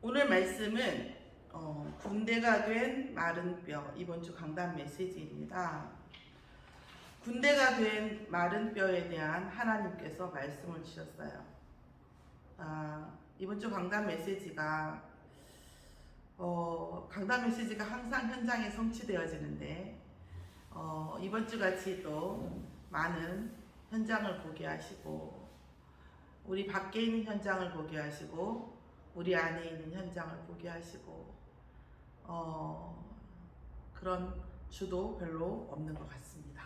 오늘 말씀은 군대가 된 마른 뼈, 이번 주 강단 메시지입니다. 군대가 된 마른 뼈에 대한 하나님께서 말씀을 주셨어요. 이번 주 강단 메시지가 강단 메시지가 항상 현장에 성취되어지는데 이번 주 같이 또 많은 현장을 보게 하시고 우리 밖에 있는 현장을 보게 하시고 우리 안에 있는 현장을 보게 하시고 그런 주도 별로 없는 것 같습니다.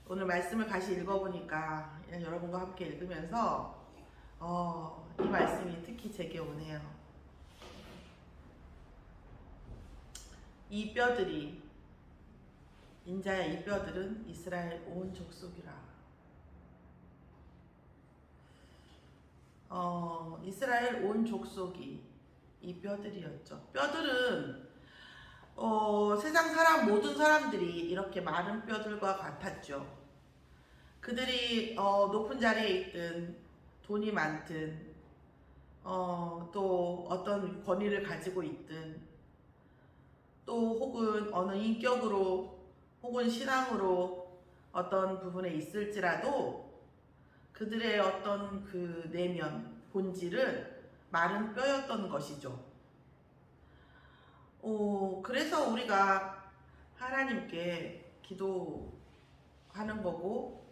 오늘 말씀을 다시 읽어보니까 여러분과 함께 읽으면서 이 말씀이 특히 제게 오네요. 이 뼈들이 인자야 이 뼈들은 이스라엘 온 족속이라. 이스라엘 온 족속이 이 뼈들이었죠. 뼈들은 세상 사람 모든 사람들이 이렇게 마른 뼈들과 같았죠. 그들이 높은 자리에 있든 돈이 많든 또 어떤 권위를 가지고 있든 또 혹은 어느 인격으로 혹은 신앙으로 어떤 부분에 있을지라도 그들의 어떤 그 내면, 본질은 마른 뼈였던 것이죠. 그래서 우리가 하나님께 기도하는 거고,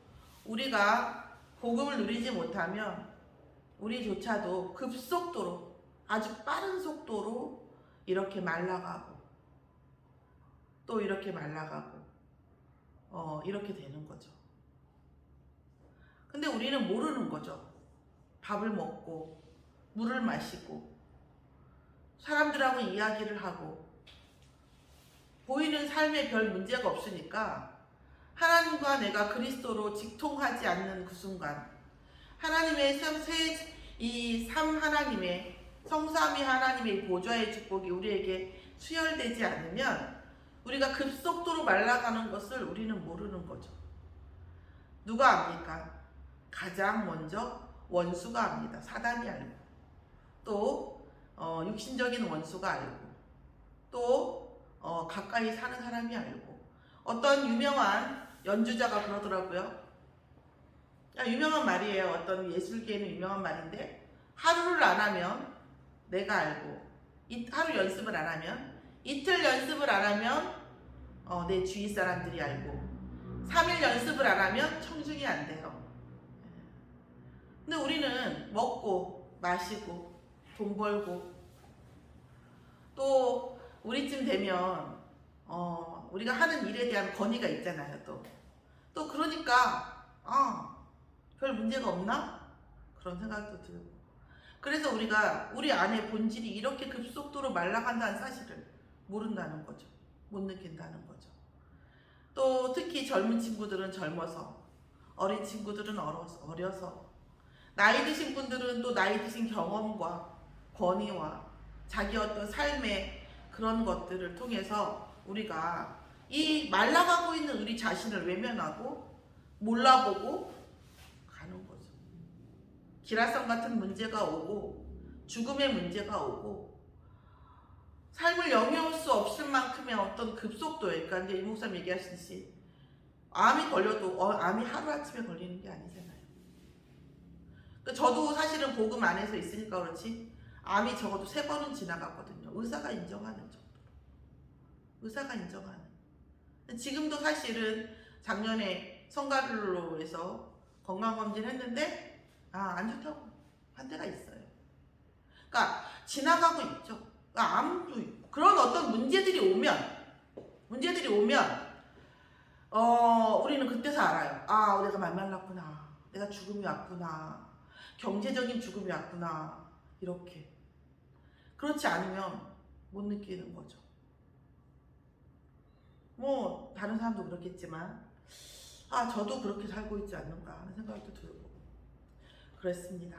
우리가 복음을 누리지 못하면 우리조차도 급속도로, 아주 빠른 속도로 이렇게 말라가고, 또 이렇게 말라가고, 이렇게 되는 거죠. 근데 우리는 모르는 거죠. 밥을 먹고 물을 마시고 사람들하고 이야기를 하고 보이는 삶에 별 문제가 없으니까 하나님과 내가 그리스도로 직통하지 않는 그 순간 하나님의 이 삼 하나님의 성삼위 하나님의 보좌의 축복이 우리에게 수혈되지 않으면 우리가 급속도로 말라가는 것을 우리는 모르는 거죠. 누가 압니까? 가장 먼저 원수가 압니다. 사단이 알고 또 육신적인 원수가 알고 또 가까이 사는 사람이 알고 어떤 유명한 연주자가 그러더라고요. 유명한 말이에요. 어떤 예술계에는 유명한 말인데 하루를 안 하면 내가 알고 하루 연습을 안 하면 이틀 연습을 안 하면 내 주위 사람들이 알고 3일 연습을 안 하면 청중이 안 돼요. 근데 우리는 먹고 마시고 돈 벌고 또 우리쯤 되면 우리가 하는 일에 대한 권위가 있잖아요. 또 그러니까 별 문제가 없나? 그런 생각도 들고 그래서 우리가 우리 안에 본질이 이렇게 급속도로 말라간다는 사실을 모른다는 거죠. 못 느낀다는 거죠. 또 특히 젊은 친구들은 젊어서 어린 친구들은 어려서 나이 드신 분들은 또 나이 드신 경험과 권위와 자기 어떤 삶의 그런 것들을 통해서 우리가 이 말라가고 있는 우리 자신을 외면하고 몰라보고 가는 거죠. 기라성 같은 문제가 오고 죽음의 문제가 오고 삶을 영위할 수 없을 만큼의 어떤 급속도에 그러니까 이제 이 목사님 얘기하시듯이 암이 걸려도 암이 하루아침에 걸리는 게 아니잖아요. 저도 사실은 복음 안에서 있으니까 그렇지 암이 적어도 3번은 지나갔거든요. 의사가 인정하는 정도로. 의사가 인정하는. 지금도 사실은 작년에 성가를로에서 건강검진 했는데 안 좋다고 한 데가 있어요. 그러니까 지나가고 있죠. 그러니까 암도 있고 그런 어떤 문제들이 오면 우리는 그때서 알아요. 내가 말말랐구나. 내가 죽음이 왔구나. 경제적인 죽음이 왔구나. 이렇게. 그렇지 않으면 못 느끼는 거죠. 뭐 다른 사람도 그렇겠지만 저도 그렇게 살고 있지 않는가 하는 생각도 들고 그랬습니다.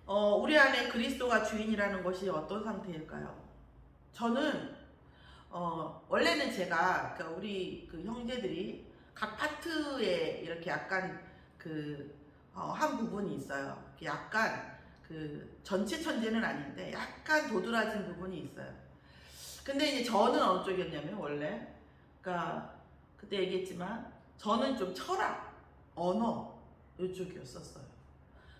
우리 안에 그리스도가 주인이라는 것이 어떤 상태일까요? 저는 원래는 제가 그러니까 우리 그 형제들이 각 파트에 이렇게 약간 한 부분이 있어요. 약간 그 전체 천재는 아닌데 약간 도드라진 부분이 있어요. 근데 이제 저는 어느 쪽이었냐면 원래 그러니까 그때 얘기했지만 저는 좀 철학, 언어 이쪽이었었어요.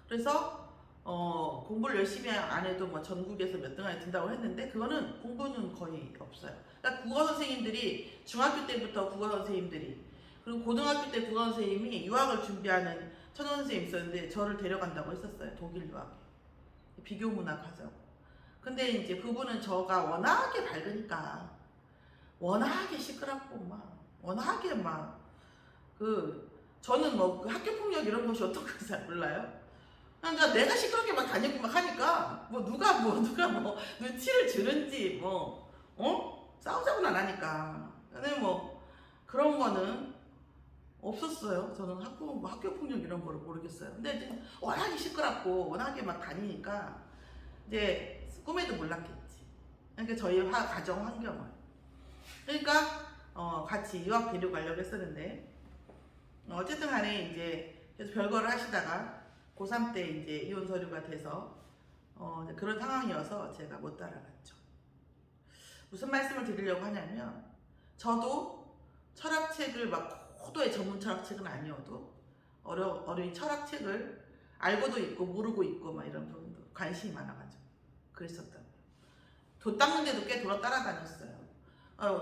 그래서 공부를 열심히 안 해도 뭐 전국에서 몇 등 안에 든다고 했는데 그거는 공부는 거의 없어요. 그러니까 국어 선생님들이 중학교 때부터 국어 선생님들이 그리고 고등학교 때 국어 선생님이 유학을 준비하는 천원 선생님 있었는데 저를 데려간다고 했었어요. 독일 유학에. 비교 문학 하자고. 근데 이제 그분은 저가 워낙에 밝으니까 워낙에 시끄럽고 막 워낙에 막 저는 뭐 그 학교 폭력 이런 것이 어떤 건지 잘 몰라요. 그러니까 내가 시끄럽게 막 다니고 막 하니까 누가 눈치를 주는지 싸우자고는 안 하니까. 근데 뭐 그런 거는 없었어요. 저는 학교 폭력 이런 거를 모르겠어요. 근데 이제 워낙에 시끄럽고 워낙에 막 다니니까 이제 꿈에도 몰랐겠지. 그러니까 저희 가정 환경을. 그러니까 같이 유학 데려가려고 했었는데 어쨌든 간에 이제 계속 별거를 하시다가 고3 때 이제 이혼 서류가 돼서 그런 상황이어서 제가 못 따라갔죠. 무슨 말씀을 드리려고 하냐면 저도 철학책을 막 고도의 전문 철학책은 아니어도 어린 철학책을 알고도 있고 모르고 있고 막 이런 부분도 관심이 많아가지고 그랬었다고요. 도 닦는 데도 꽤 돌아 따라다녔어요.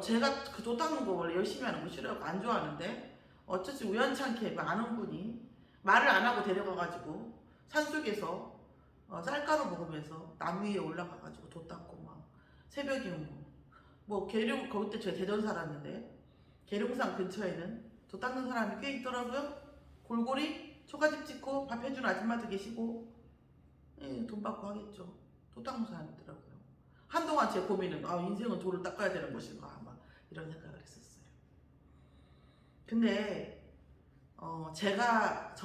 제가 그 도 닦는 거 원래 열심히 하는 거 싫어하고 안 좋아하는데 어쩌지 우연찮게 아는 분이 말을 안 하고 데려가가지고 산속에서 쌀가루 먹으면서 나무 위에 올라가가지고 도 닦고 막 새벽이면 그때 제가 대전 살았는데 계룡산 근처에는 도 닦는 사람이 꽤 있더라고요. 골고리 초가집 짓고 밥 해주는 아줌마도 계시고 돈 받고 하겠죠. 도 닦는 사람이 있더라고요. 한동안 제 고민은 인생은 도를 닦아야 되는 것인가 막 이런 생각을 했었어요. 근데 제가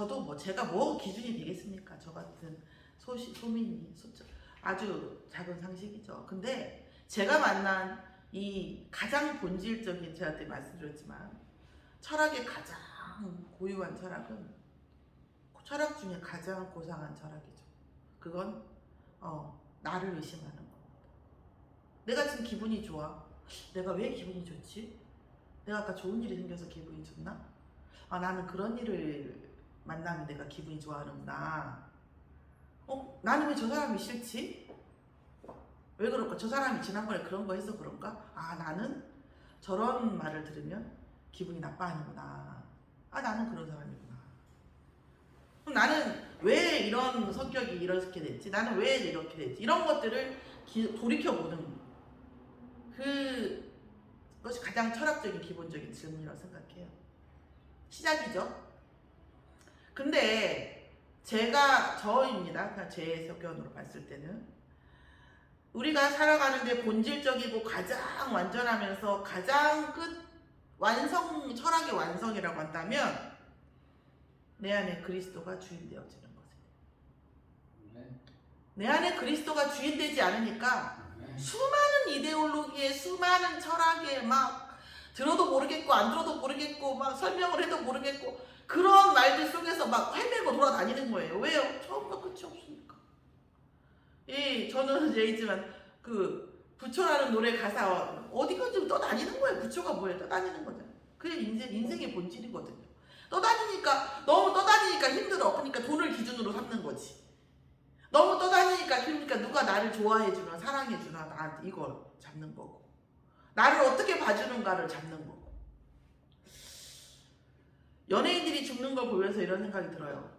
뭐 기준이 되겠습니까? 저 같은 소민이 아주 작은 상식이죠. 근데 제가 만난 이 가장 본질적인 제가 그때 말씀드렸지만 철학의 가장 고유한 철학은 철학 중에 가장 고상한 철학이죠. 그건 나를 의심하는 겁니다. 내가 지금 기분이 좋아. 내가 왜 기분이 좋지? 내가 아까 좋은 일이 생겨서 기분이 좋나? 나는 그런 일을 만나면 내가 기분이 좋아하는구나. 나는 왜 저 사람이 싫지? 왜 그럴까? 저 사람이 지난번에 그런 거 해서 그런가? 나는 저런 말을 들으면 기분이 나빠하는구나. 나는 그런 사람이구나. 그럼 나는 왜 이런 성격이 이렇게 됐지? 나는 왜 이렇게 됐지? 이런 것들을 돌이켜보는 그것이 가장 철학적인 기본적인 질문이라고 생각해요. 시작이죠. 근데 저입니다. 그냥 제 석견으로 봤을 때는 우리가 살아가는데 본질적이고 가장 완전하면서 가장 철학의 완성이라고 한다면 내 안에 그리스도가 주인 되어지는 거죠. 내 안에 그리스도가 주인 되지 않으니까 수많은 이데올로기에 수많은 철학에 막 들어도 모르겠고 안 들어도 모르겠고 막 설명을 해도 모르겠고 그런 말들 속에서 막 헤매고 돌아다니는 거예요. 왜요? 처음과 끝이 없으니까. 저는 얘기지만 부처라는 노래 가사 어디까지 떠다니는 거예요. 부처가 뭐예요? 떠다니는 거잖아요. 그게 인생의 본질이거든요. 너무 떠다니니까 힘들어. 그러니까 돈을 기준으로 삼는 거지. 너무 떠다니니까 그러니까 누가 나를 좋아해주나 사랑해주나 나한테 이걸 잡는 거고 나를 어떻게 봐주는가를 잡는 거고. 연예인들이 죽는 걸 보면서 이런 생각이 들어요.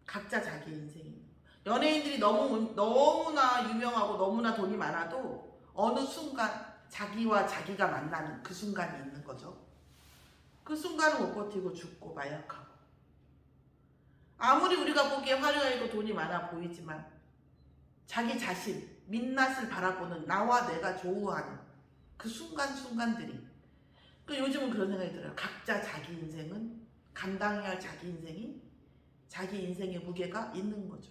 각자 자기 인생이. 연예인들이 너무나 유명하고 너무나 돈이 많아도 어느 순간 자기와 자기가 만나는 그 순간이 있는 거죠. 그 순간을 못 버티고 죽고 마약하고. 아무리 우리가 보기에 화려하고 돈이 많아 보이지만 자기 자신, 민낯을 바라보는 나와 내가 조우하는 그 순간순간들이 요즘은 그런 생각이 들어요. 각자 자기 인생은 감당해야 할 자기 인생이 자기 인생의 무게가 있는 거죠.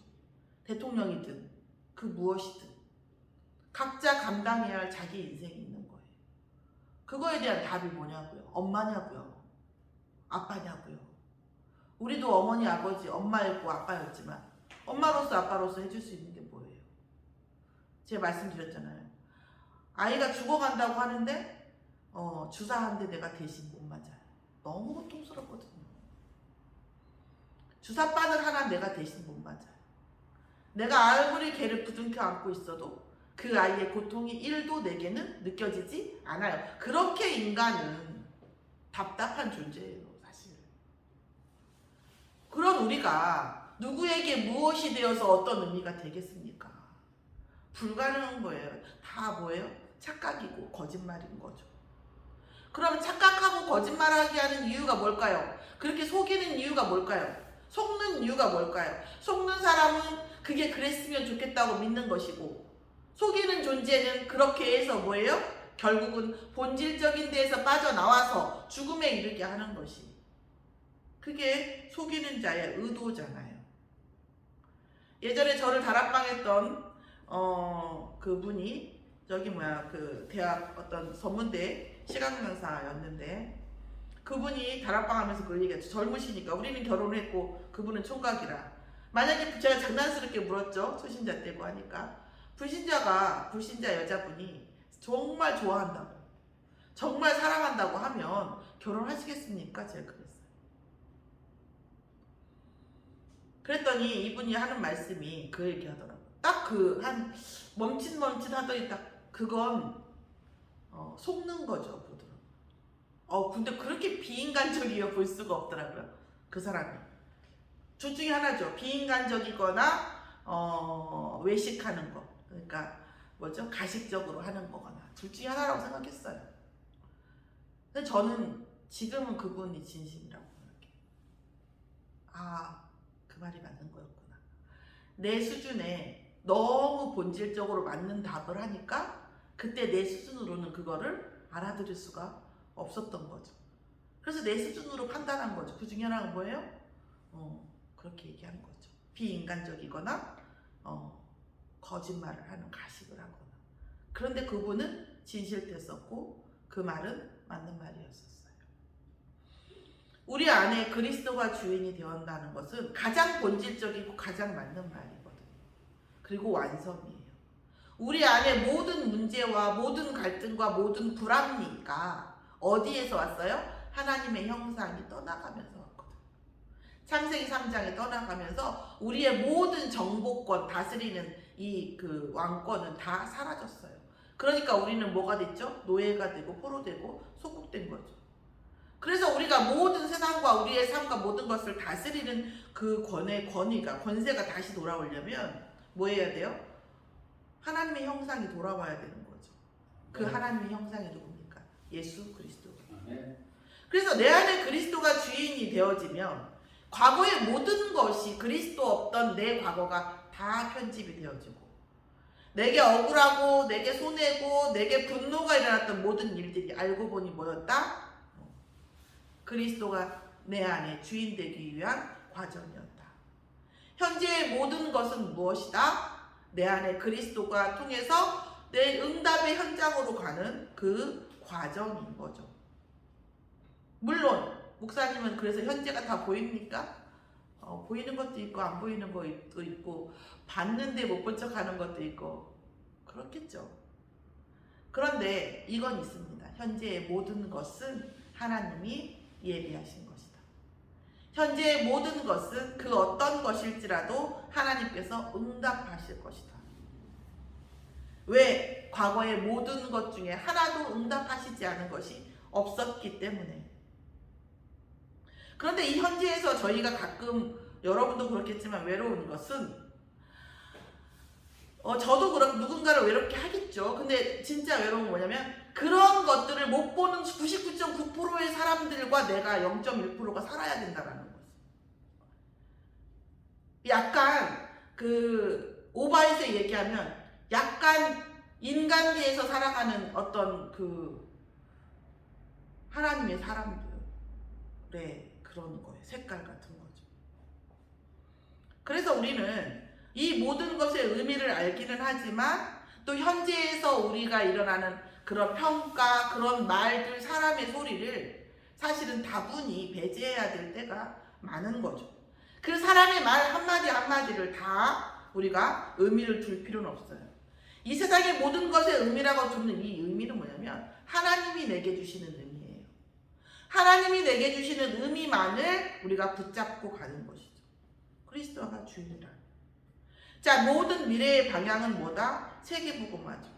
대통령이든 그 무엇이든 각자 감당해야 할 자기 인생이 있는 거예요. 그거에 대한 답이 뭐냐고요? 엄마냐고요? 아빠냐고요? 우리도 어머니, 아버지, 엄마였고 아빠였지만 엄마로서 아빠로서 해줄 수 있는 게 뭐예요? 제가 말씀드렸잖아요. 아이가 죽어간다고 하는데 주사 한 대 내가 대신 못 맞아요. 너무 고통스럽거든요. 주사바늘 하나 내가 대신 못 맞아요. 내가 아무리 걔를 부둥켜 안고 있어도 그 아이의 고통이 1도 내게는 느껴지지 않아요. 그렇게 인간은 답답한 존재예요, 사실. 그런 우리가 누구에게 무엇이 되어서 어떤 의미가 되겠습니까? 불가능한 거예요. 다 뭐예요? 착각이고 거짓말인 거죠. 그럼 착각하고 거짓말하게 하는 이유가 뭘까요? 그렇게 속이는 이유가 뭘까요? 속는 이유가 뭘까요? 속는 사람은 그게 그랬으면 좋겠다고 믿는 것이고, 속이는 존재는 그렇게 해서 뭐예요? 결국은 본질적인 데에서 빠져나와서 죽음에 이르게 하는 것이, 그게 속이는 자의 의도잖아요. 예전에 저를 다락방했던 그분이 그 대학 어떤 전문대 시각강사였는데, 그분이 다락방하면서 그걸 얘기했죠. 젊으시니까, 우리는 결혼했고 그분은 총각이라. 만약에 제가 장난스럽게 물었죠. 초신자 때고 하니까, 불신자 여자분이 정말 좋아한다고, 정말 사랑한다고 하면 결혼하시겠습니까? 제가 그랬어요. 그랬더니 이분이 하는 말씀이 그 얘기 하더라고요. 딱 그 한 멈칫멈칫 하더니 딱 그건 속는 거죠, 보더라고요. 근데 그렇게 비인간적이어 볼 수가 없더라고요, 그 사람이. 둘 중에 하나죠. 비인간적이거나 외식하는 거, 그러니까 뭐죠? 가식적으로 하는 거거나, 둘 중에 하나라고 생각했어요. 근데 저는 지금은 그분이 진심이라고 생각해요. 그 말이 맞는 거였구나. 내 수준에 너무 본질적으로 맞는 답을 하니까 그때 내 수준으로는 그거를 알아들을 수가 없었던 거죠. 그래서 내 수준으로 판단한 거죠. 그 중에 하나가 뭐예요? 그렇게 얘기하는 거죠. 비인간적이거나 거짓말을 하는, 가식을 하거나. 그런데 그분은 진실됐었고 그 말은 맞는 말이었었어요. 우리 안에 그리스도가 주인이 되었다는 것은 가장 본질적이고 가장 맞는 말이거든요. 그리고 완성이에요. 우리 안에 모든 문제와 모든 갈등과 모든 불합리가 어디에서 왔어요? 하나님의 형상이 떠나가면서 왔거든요. 창세기 3장에 떠나가면서 우리의 모든 정복권, 다스리는 그 왕권은 다 사라졌어요. 그러니까 우리는 뭐가 됐죠? 노예가 되고 포로되고 속국된 거죠. 그래서 우리가 모든 세상과 우리의 삶과 모든 것을 다스리는 그 권세가 다시 돌아오려면 뭐 해야 돼요? 하나님의 형상이 돌아와야 되는 거죠. 그 하나님의 형상이 누굽니까? 예수 그리스도. 그래서 내 안에 그리스도가 주인이 되어지면 과거의 모든 것이 그리스도 없던 내 과거가 다 편집이 되어지고, 내게 억울하고 내게 손해고 내게 분노가 일어났던 모든 일들이 알고 보니 뭐였다? 그리스도가 내 안에 주인 되기 위한 과정이었다. 현재의 모든 것은 무엇이다? 내 안에 그리스도가 통해서 내 응답의 현장으로 가는 그 과정인 거죠. 물론 목사님은 그래서 현재가 다 보입니까? 보이는 것도 있고 안 보이는 것도 있고, 봤는데 못 본 척 하는 것도 있고 그렇겠죠. 그런데 이건 있습니다. 현재의 모든 것은 하나님이 예비하신 것이다. 현재의 모든 것은 그 어떤 것일지라도 하나님께서 응답하실 것이다. 왜? 과거의 모든 것 중에 하나도 응답하시지 않은 것이 없었기 때문에. 그런데 이 현재에서 저희가 가끔, 여러분도 그렇겠지만 외로운 것은, 저도 그렇고 누군가를 외롭게 하겠죠. 근데 진짜 외로운 건 뭐냐면, 그런 것들을 못 보는 99.9%의 사람들과 내가 0.1%가 살아야 된다라는 거죠. 약간 그 오바이트에 얘기하면 약간 인간계에서 살아가는 어떤 그 하나님의 사람들의 그런 거예요. 색깔 같은 거죠. 그래서 우리는 이 모든 것의 의미를 알기는 하지만 또 현재에서 우리가 일어나는 그런 평가, 그런 말들, 사람의 소리를 사실은 다분히 배제해야 될 때가 많은 거죠. 그 사람의 말 한마디 한마디를 다 우리가 의미를 둘 필요는 없어요. 이 세상의 모든 것의 의미라고 두는 이 의미는 뭐냐면 하나님이 내게 주시는 의미예요. 하나님이 내게 주시는 의미만을 우리가 붙잡고 가는 것이죠. 그리스도가 주인이라. 자, 모든 미래의 방향은 뭐다? 세계복음화죠.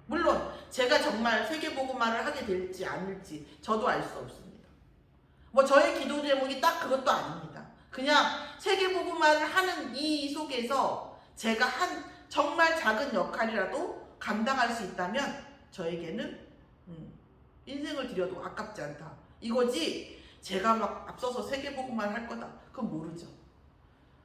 물론 제가 정말 세계복음화를 하게 될지 아닐지 저도 알 수 없습니다. 뭐 저의 기도 제목이 딱 그것도 아닙니다. 그냥 세계복음화를 하는 이 속에서 제가 한 정말 작은 역할이라도 감당할 수 있다면 저에게는 인생을 들여도 아깝지 않다. 이거지 제가 막 앞서서 세계복음화를 할 거다. 그건 모르죠.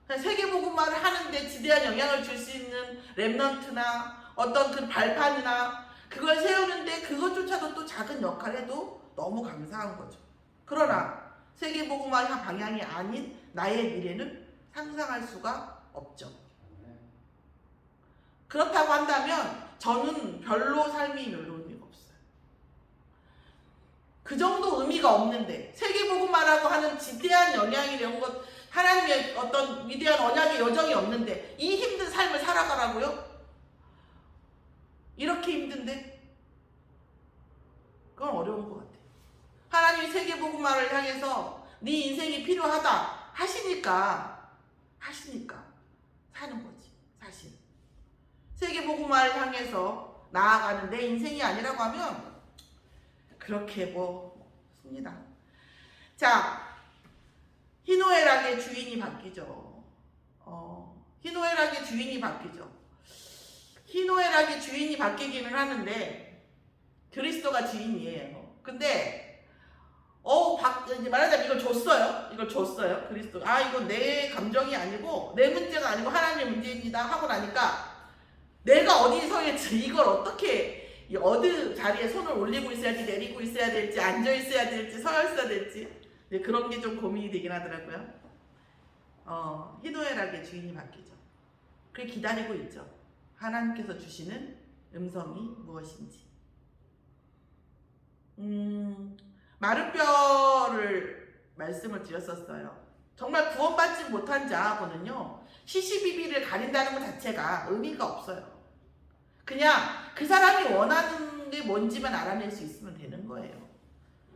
세계복음화를 하는데 지대한 영향을 줄 수 있는 랩넌트나 어떤 그 발판이나 그걸 세우는데 그것조차도 또 작은 역할을 해도 너무 감사한 거죠. 그러나 세계복음화 방향이 아닌 나의 미래는 상상할 수가 없죠. 그렇다고 한다면 저는 별로 삶이 별로 의미가 없어요. 그 정도 의미가 없는데 세계복음화라고 하는 지대한 영향이라는 것, 하나님의 어떤 위대한 언약의 여정이 없는데 이 힘든 삶을 살아가라고요? 이렇게 힘든데? 그건 어려운 것 같아요. 하나님이 세계복음화를 향해서 네 인생이 필요하다 하시니까 사는 거지, 사실. 세계복음화를 향해서 나아가는 내 인생이 아니라고 하면 그렇게 씁니다. 자, 희노애락의 주인이 바뀌죠. 희노애락의 주인이 바뀌죠. 희노애락의 주인이 바뀌기는 하는데 그리스도가 주인이에요. 근데 이제 말하자면 이걸 줬어요. 그리스도. 이건 내 감정이 아니고 내 문제가 아니고 하나님의 문제입니다 하고 나니까 내가 어디에 서 있지, 이걸 어떻게 어느 자리에 손을 올리고 있어야 될지, 내리고 있어야 될지, 앉아 있어야 될지, 서 있어야 될지, 그런 게 좀 고민이 되긴 하더라고요. 희노애락의 주인이 바뀌죠. 그게 기다리고 있죠. 하나님께서 주시는 음성이 무엇인지. 마른뼈를 말씀을 드렸었어요. 정말 구원받지 못한 자하고는요, 시시비비를 가린다는 것 자체가 의미가 없어요. 그냥 그 사람이 원하는 게 뭔지만 알아낼 수 있으면 되는 거예요.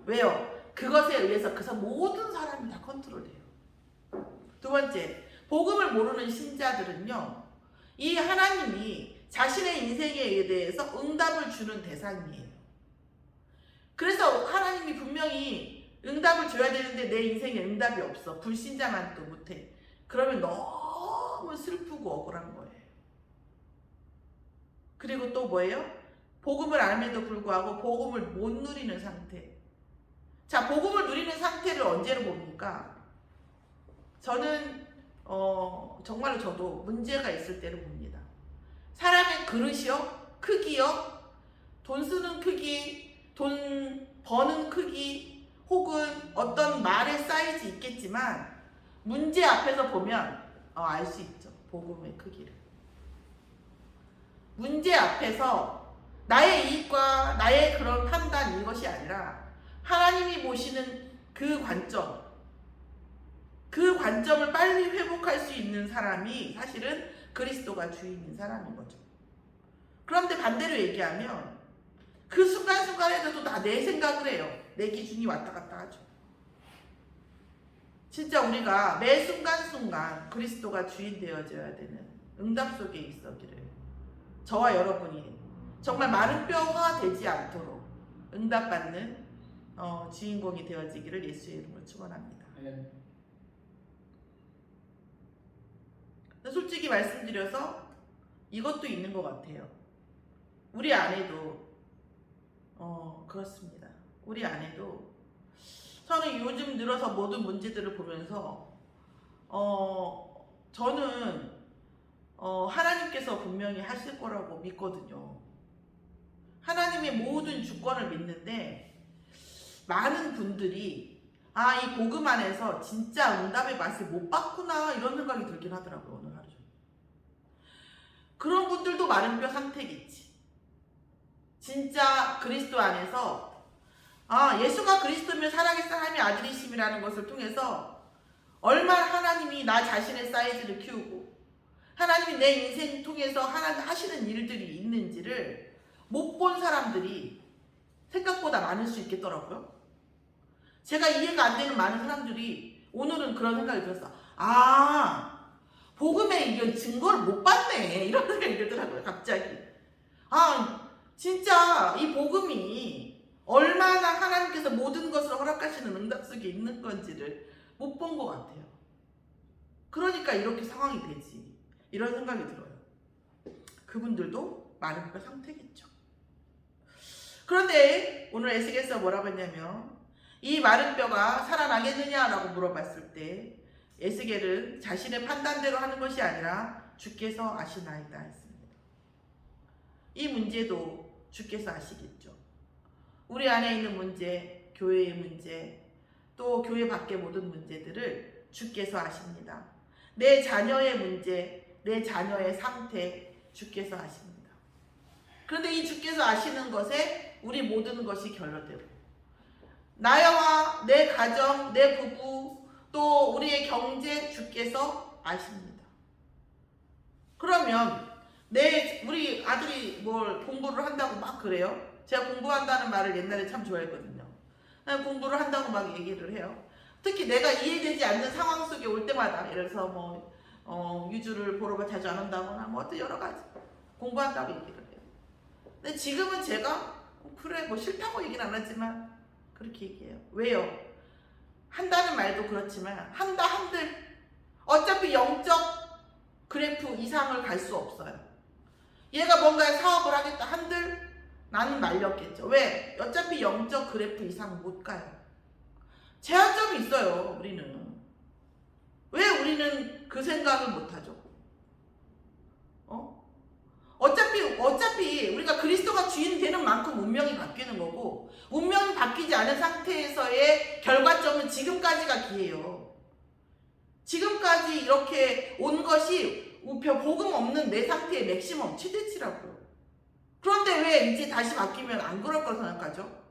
왜요? 그것에 의해서 모든 사람이 다 컨트롤돼요. 두 번째, 복음을 모르는 신자들은요, 이 하나님이 자신의 인생에 대해서 응답을 주는 대상이에요. 그래서 하나님이 분명히 응답을 줘야 되는데 내 인생에 응답이 없어. 불신자만 또 못해. 그러면 너무 슬프고 억울한 거예요. 그리고 또 뭐예요? 복음을 알면도 불구하고 복음을 못 누리는 상태. 자, 복음을 누리는 상태를 언제로 봅니까? 저는 정말로 저도 문제가 있을 때를 봅니다. 사람의 그릇이요, 크기요, 돈 쓰는 크기, 돈 버는 크기, 혹은 어떤 말의 사이즈 있겠지만 문제 앞에서 보면 알 수 있죠. 복음의 크기를. 문제 앞에서 나의 이익과 나의 그런 판단, 이것이 아니라 하나님이 보시는 그 관점을 빨리 회복할 수 있는 사람이 사실은 그리스도가 주인인 사람인 거죠. 그런데 반대로 얘기하면 그 순간순간에도 다 내 생각을 해요. 내 기준이 왔다 갔다 하죠. 진짜 우리가 매 순간순간 그리스도가 주인 되어져야 되는 응답 속에 있었기를, 저와 여러분이 정말 마른 뼈가 되지 않도록 응답받는 주인공이 되어지기를 예수의 이름으로 축원합니다. 네. 솔직히 말씀드려서 이것도 있는 것 같아요. 우리 아내도 그렇습니다. 우리 아내도 저는 요즘 들어서 모든 문제들을 보면서 저는 하나님께서 분명히 하실 거라고 믿거든요. 하나님의 모든 주권을 믿는데 많은 분들이 이 복음 안에서 진짜 응답의 맛을 못 봤구나 이런 생각이 들긴 하더라고요. 오늘 하루 종일. 그런 분들도 마른 뼈 상태겠지. 진짜 그리스도 안에서 예수가 그리스도면 살아계신 하나님의 아들이심이라는 것을 통해서 얼마나 하나님이 나 자신의 사이즈를 키우고 하나님이 내 인생 통해서 하나님 하시는 일들이 있는지를 못 본 사람들이 생각보다 많을 수 있겠더라고요. 제가 이해가 안 되는 많은 사람들이 오늘은 그런 생각이 들었어. 아, 복음에 이런 증거를 못 봤네. 이런 생각이 들더라고요, 갑자기. 아, 진짜 이 복음이 얼마나 하나님께서 모든 것을 허락하시는 응답 속에 있는 건지를 못 본 것 같아요. 그러니까 이렇게 상황이 되지. 이런 생각이 들어요. 그분들도 마른 뼈 상태겠죠. 그런데 오늘 에스겔서 뭐라고 했냐면 이 마른 뼈가 살아나겠느냐라고 물어봤을 때 에스겔은 자신의 판단대로 하는 것이 아니라 주께서 아시나이다 했습니다. 이 문제도 주께서 아시겠죠. 우리 안에 있는 문제, 교회의 문제, 또 교회 밖의 모든 문제들을 주께서 아십니다. 내 자녀의 문제, 내 자녀의 상태 주께서 아십니다. 그런데 이 주께서 아시는 것에 우리 모든 것이 결여되고 나와 내 가정, 내 부부, 또 우리의 경제 주께서 아십니다. 그러면 우리 아들이 뭘 공부를 한다고 막 그래요. 제가 공부한다는 말을 옛날에 참 좋아했거든요. 공부를 한다고 막 얘기를 해요. 특히 내가 이해되지 않는 상황 속에 올 때마다 예를 들어서 유주를 보러 자주 안 온다거나 어떤 여러 가지 공부한다고 얘기를 해요. 근데 지금은 제가 그래 싫다고 얘기는 안 하지만 그렇게 얘기해요. 왜요? 한다는 말도 그렇지만 한다 한들 어차피 영적 그래프 이상을 갈 수 없어요. 얘가 뭔가 사업을 하겠다 한들 나는 말렸겠죠. 왜? 어차피 영적 그래프 이상 못 가요. 제한점이 있어요. 우리는. 왜 우리는 그 생각을 못하죠? 어차피 우리가 그리스도가 주인 되는 만큼 운명이 바뀌는 거고 운명이 바뀌지 않은 상태에서의 결과점은 지금까지가 기회예요. 지금까지 이렇게 온 것이 복음 없는 내 상태의 맥시멈 최대치라고요. 그런데 왜 이제 다시 바뀌면 안 그럴 거라고 생각하죠?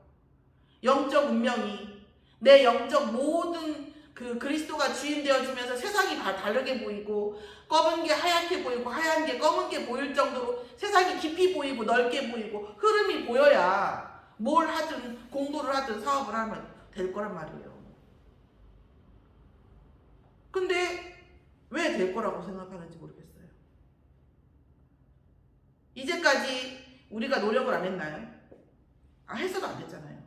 영적 운명이 내 영적 모든 그리스도가 주인 되어지면서 세상이 다 다르게 보이고 검은 게 하얗게 보이고 하얀 게 검은 게 보일 정도로 세상이 깊이 보이고 넓게 보이고 흐름이 보여야 뭘 하든 공부를 하든 사업을 하면 될 거란 말이에요. 근데 왜 될 거라고 생각하는지 모르겠어요. 이제까지 우리가 노력을 안 했나요? 해서도 안 됐잖아요.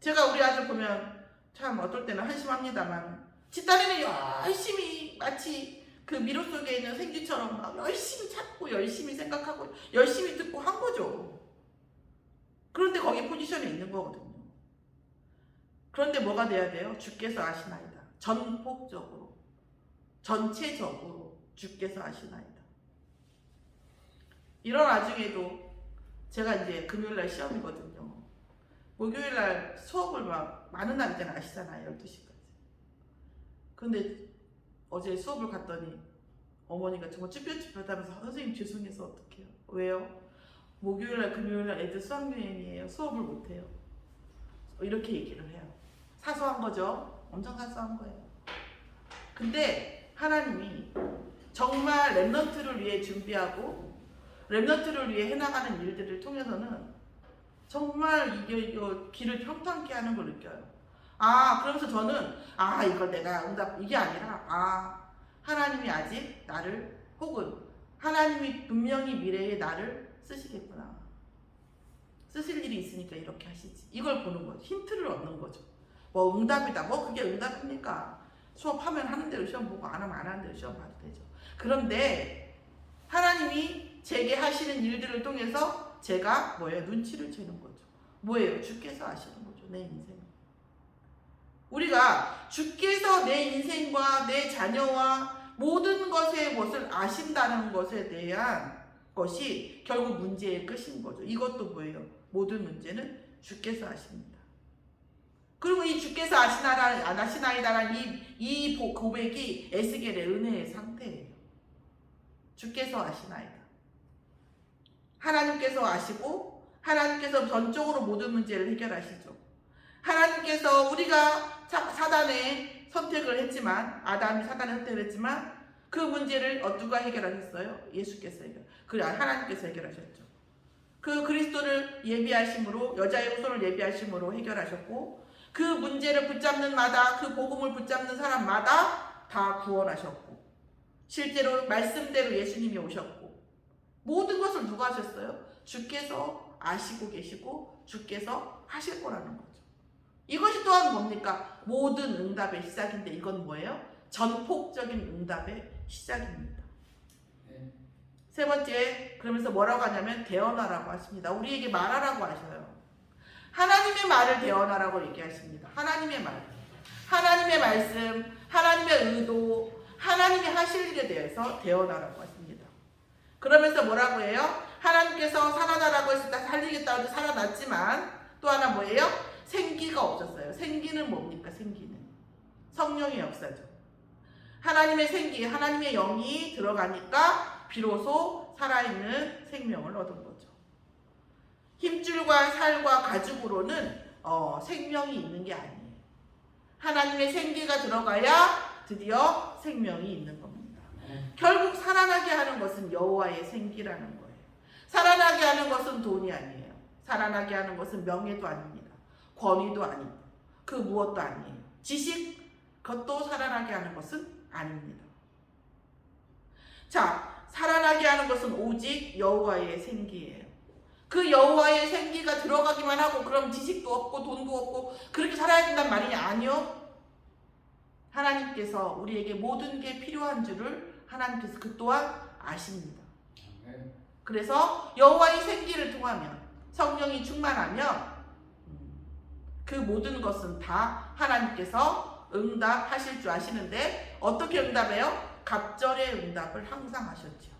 제가 우리 아들 보면 참 어떨 때는 한심합니다만 집단에는 열심히 마치 그 미로 속에 있는 생쥐처럼 막 열심히 찾고 열심히 생각하고 열심히 듣고 한 거죠. 그런데 거기 포지션에 있는 거거든요. 그런데 뭐가 돼야 돼요? 주께서 아시나이다. 전폭적으로 전체적으로 주께서 아시나이다. 이런 와중에도 제가 이제 금요일날 시험이거든요. 목요일날 수업을 막 많은 날 때는 아시잖아요. 12시까지. 근데 어제 수업을 갔더니 어머니가 정말 쭈뼛쭈뼛하면서 선생님 죄송해서 어떡해요. 왜요? 목요일날 금요일날 애들 수학여행이에요. 수업을 못해요. 이렇게 얘기를 해요. 사소한 거죠. 엄청 사소한 거예요. 근데 하나님이 정말 렘넌트를 위해 준비하고 렘넌트를 위해 해나가는 일들을 통해서는 정말 이거 길을 평탄케 하는 걸 느껴요. 그러면서 저는 이걸 내가 응답 이게 아니라 하나님이 아직 나를 혹은 하나님이 분명히 미래에 나를 쓰시겠구나. 쓰실 일이 있으니까 이렇게 하시지. 이걸 보는 거죠. 힌트를 얻는 거죠. 응답이다. 그게 응답입니까? 수업하면 하는 대로 시험 보고 안 하면 안 하는 대로 시험 봐도 되죠. 그런데 하나님이 제게 하시는 일들을 통해서 제가 눈치를 채는 거죠. 뭐예요? 주께서 아시는 거죠. 내 인생. 우리가 주께서 내 인생과 내 자녀와 모든 것을 아신다는 것에 대한 것이 결국 문제의 끝인 거죠. 이것도 뭐예요? 모든 문제는 주께서 아십니다. 그리고 이 주께서 안 아시나이다라는 이 고백이 에스겔의 은혜의 상태예요. 주께서 아시나이다. 하나님께서 아시고 하나님께서 전적으로 모든 문제를 해결하시죠. 하나님께서 우리가 사단의 선택을 했지만, 아담이 사단의 선택을 했지만 그 문제를 누가 해결하셨어요? 예수께서 하나님께서 해결하셨죠. 그 그리스도를 예비하심으로, 여자의 후손을 예비하심으로 해결하셨고, 그 문제를 붙잡는 마다, 그 복음을 붙잡는 사람마다 다 구원하셨고, 실제로 말씀대로 예수님이 오셨고, 모든 것을 누가 하셨어요? 주께서 아시고 계시고 주께서 하실 거라는 거죠. 이것이 또한 뭡니까? 모든 응답의 시작인데, 이건 뭐예요? 전폭적인 응답의 시작입니다. 세 번째, 그러면서 뭐라고 하냐면 대언하라고 하십니다. 우리에게 말하라고 하셔요. 하나님의 말을 대언하라고 얘기하십니다. 하나님의 말, 하나님의 말씀, 하나님의 의도, 하나님이 하실 일에 대해서 대언하라고 하십니다. 그러면서 뭐라고 해요? 하나님께서 살아나라고 했을 때 살리겠다고 해서 살아났지만, 또 하나 뭐예요? 생기가 없었어요. 생기는 뭡니까? 생기는 성령의 역사죠. 하나님의 생기, 하나님의 영이 들어가니까 비로소 살아있는 생명을 얻은 거죠. 힘줄과 살과 가죽으로는 생명이 있는 게 아니에요. 하나님의 생기가 들어가야 드디어 생명이 있는 겁니다. 결국 살아나게 하는 것은 여호와의 생기라는 거예요. 살아나게 하는 것은 돈이 아니에요. 살아나게 하는 것은 명예도 아닙니다. 권위도 아니고 그 무엇도 아니에요. 지식, 그것도 살아나게 하는 것은 아닙니다. 자, 살아나게 하는 것은 오직 여호와의 생기예요. 그 여호와의 생기가 들어가기만 하고 그럼 지식도 없고 돈도 없고 그렇게 살아야 된단 말이냐? 아니요. 하나님께서 우리에게 모든 게 필요한 줄을 하나님께서 그 또한 아십니다. 그래서 여호와의 생기를 통하면, 성령이 충만하면 그 모든 것은 다 하나님께서 응답하실 줄 아시는데, 어떻게 응답해요? 갑절의 응답을 항상 하셨죠.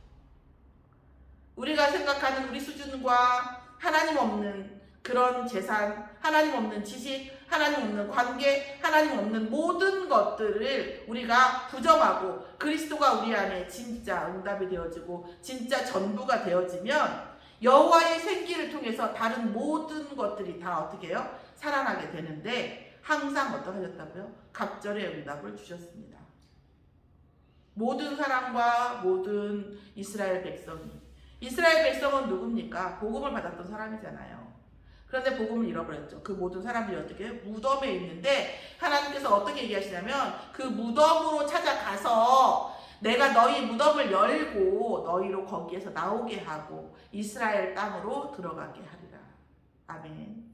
우리가 생각하는 우리 수준과 하나님 없는 그런 재산, 하나님 없는 지식, 하나님 없는 관계, 하나님 없는 모든 것들을 우리가 부정하고 그리스도가 우리 안에 진짜 응답이 되어지고 진짜 전부가 되어지면 여호와의 생기를 통해서 다른 모든 것들이 다 어떻게 해요? 살아나게 되는데, 항상 어떻게 하셨다고요? 갑절의 응답을 주셨습니다. 모든 사람과 모든 이스라엘 백성이, 이스라엘 백성은 누굽니까? 복음을 받았던 사람이잖아요. 그런데 복음을 잃어버렸죠. 그 모든 사람들이 어떻게 해요? 무덤에 있는데 하나님께서 어떻게 얘기하시냐면, 그 무덤으로 찾아가서 내가 너희 무덤을 열고 너희로 거기에서 나오게 하고 이스라엘 땅으로 들어가게 하리라. 아멘.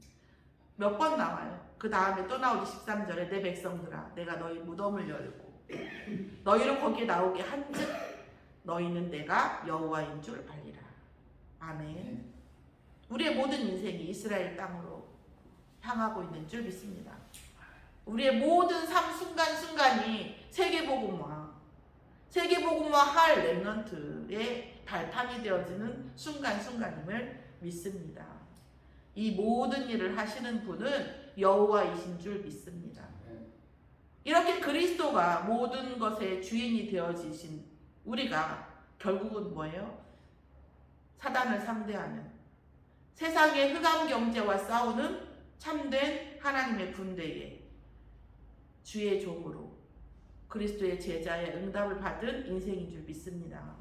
몇 번 나와요. 그 다음에 또 나오지. 13절에 내 백성들아, 내가 너희 무덤을 열고 너희로 거기에 나오게 한즉 너희는 내가 여호와인 줄 알리라. 아멘. 우리의 모든 인생이 이스라엘 땅으로 향하고 있는 줄 믿습니다. 우리의 모든 삶 순간순간이 세계복음화 할 렘넌트의 발판이 되어지는 순간순간임을 믿습니다. 이 모든 일을 하시는 분은 여호와이신 줄 믿습니다. 이렇게 그리스도가 모든 것의 주인이 되어지신 우리가 결국은 뭐예요? 사단을 상대하는, 세상의 흑암 경제와 싸우는 참된 하나님의 군대의 주의 종으로 그리스도의 제자의 응답을 받은 인생인 줄 믿습니다.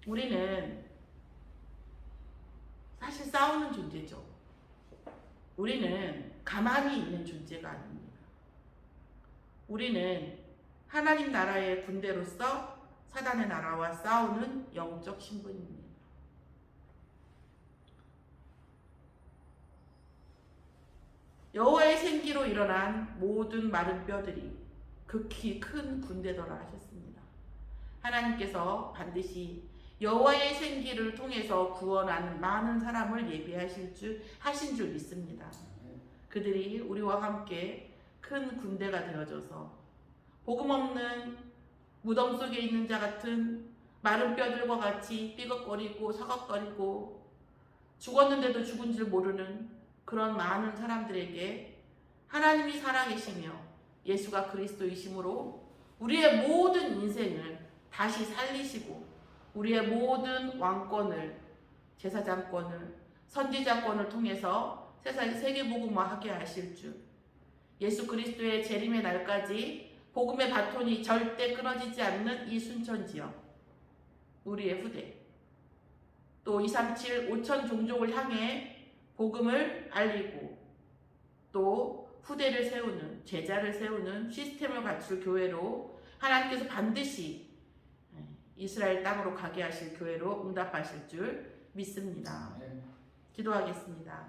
우리는 사실 싸우는 존재죠. 우리는 가만히 있는 존재가 아닙니다. 우리는 하나님 나라의 군대로서 사단의 나라와 싸우는 영적 신분입니다. 여호와의 생기로 일어난 모든 마른 뼈들이 극히 큰 군대더라 하셨습니다. 하나님께서 반드시 여호와의 생기를 통해서 구원하는 많은 사람을 하신 줄 믿습니다. 그들이 우리와 함께 큰 군대가 되어져서 복음 없는 무덤 속에 있는 자 같은 마른 뼈들과 같이 삐걱거리고 서걱거리고 죽었는데도 죽은 줄 모르는 그런 많은 사람들에게 하나님이 살아계시며 예수가 그리스도이심으로 우리의 모든 인생을 다시 살리시고 우리의 모든 왕권을, 제사장권을, 선지자권을 통해서 세상에 세계복음화하게 하실 줄, 예수 그리스도의 재림의 날까지 복음의 바톤이 절대 끊어지지 않는 이 순천지역, 우리의 후대, 또 237 5천 종족을 향해 복음을 알리고 또 후대를 세우는, 제자를 세우는 시스템을 갖출 교회로 하나님께서 반드시 이스라엘 땅으로 가게 하실 교회로 응답하실 줄 믿습니다. 기도하겠습니다.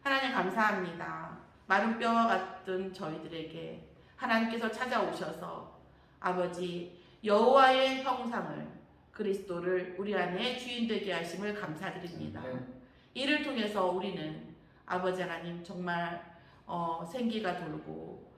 하나님 감사합니다. 마른 뼈와 같은 저희들에게 하나님께서 찾아오셔서 아버지 여호와의 형상을, 그리스도를 우리 안에 주인 되게 하심을 감사드립니다. 이를 통해서 우리는 아버지 하나님 정말 생기가 돌고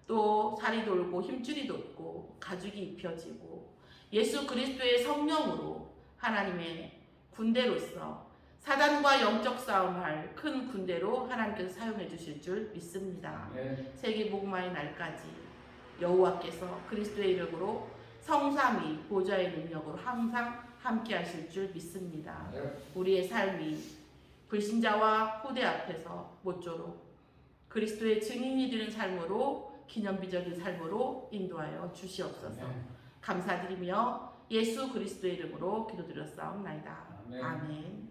또 살이 돌고 힘줄이 돋고 가죽이 입혀지고 예수 그리스도의 성령으로 하나님의 군대로서 사단과 영적 싸움할 큰 군대로 하나님께서 사용해 주실 줄 믿습니다. 세계 복음화의 날까지 여호와께서 그리스도의 이름으로 성삼위 보좌의 능력으로 항상 함께 하실 줄 믿습니다. 우리의 삶이 불신자와 후대 앞에서 모쪼록 그리스도의 증인이 되는 삶으로, 기념비적인 삶으로 인도하여 주시옵소서. 감사드리며 예수 그리스도의 이름으로 기도드렸사옵나이다. 아멘.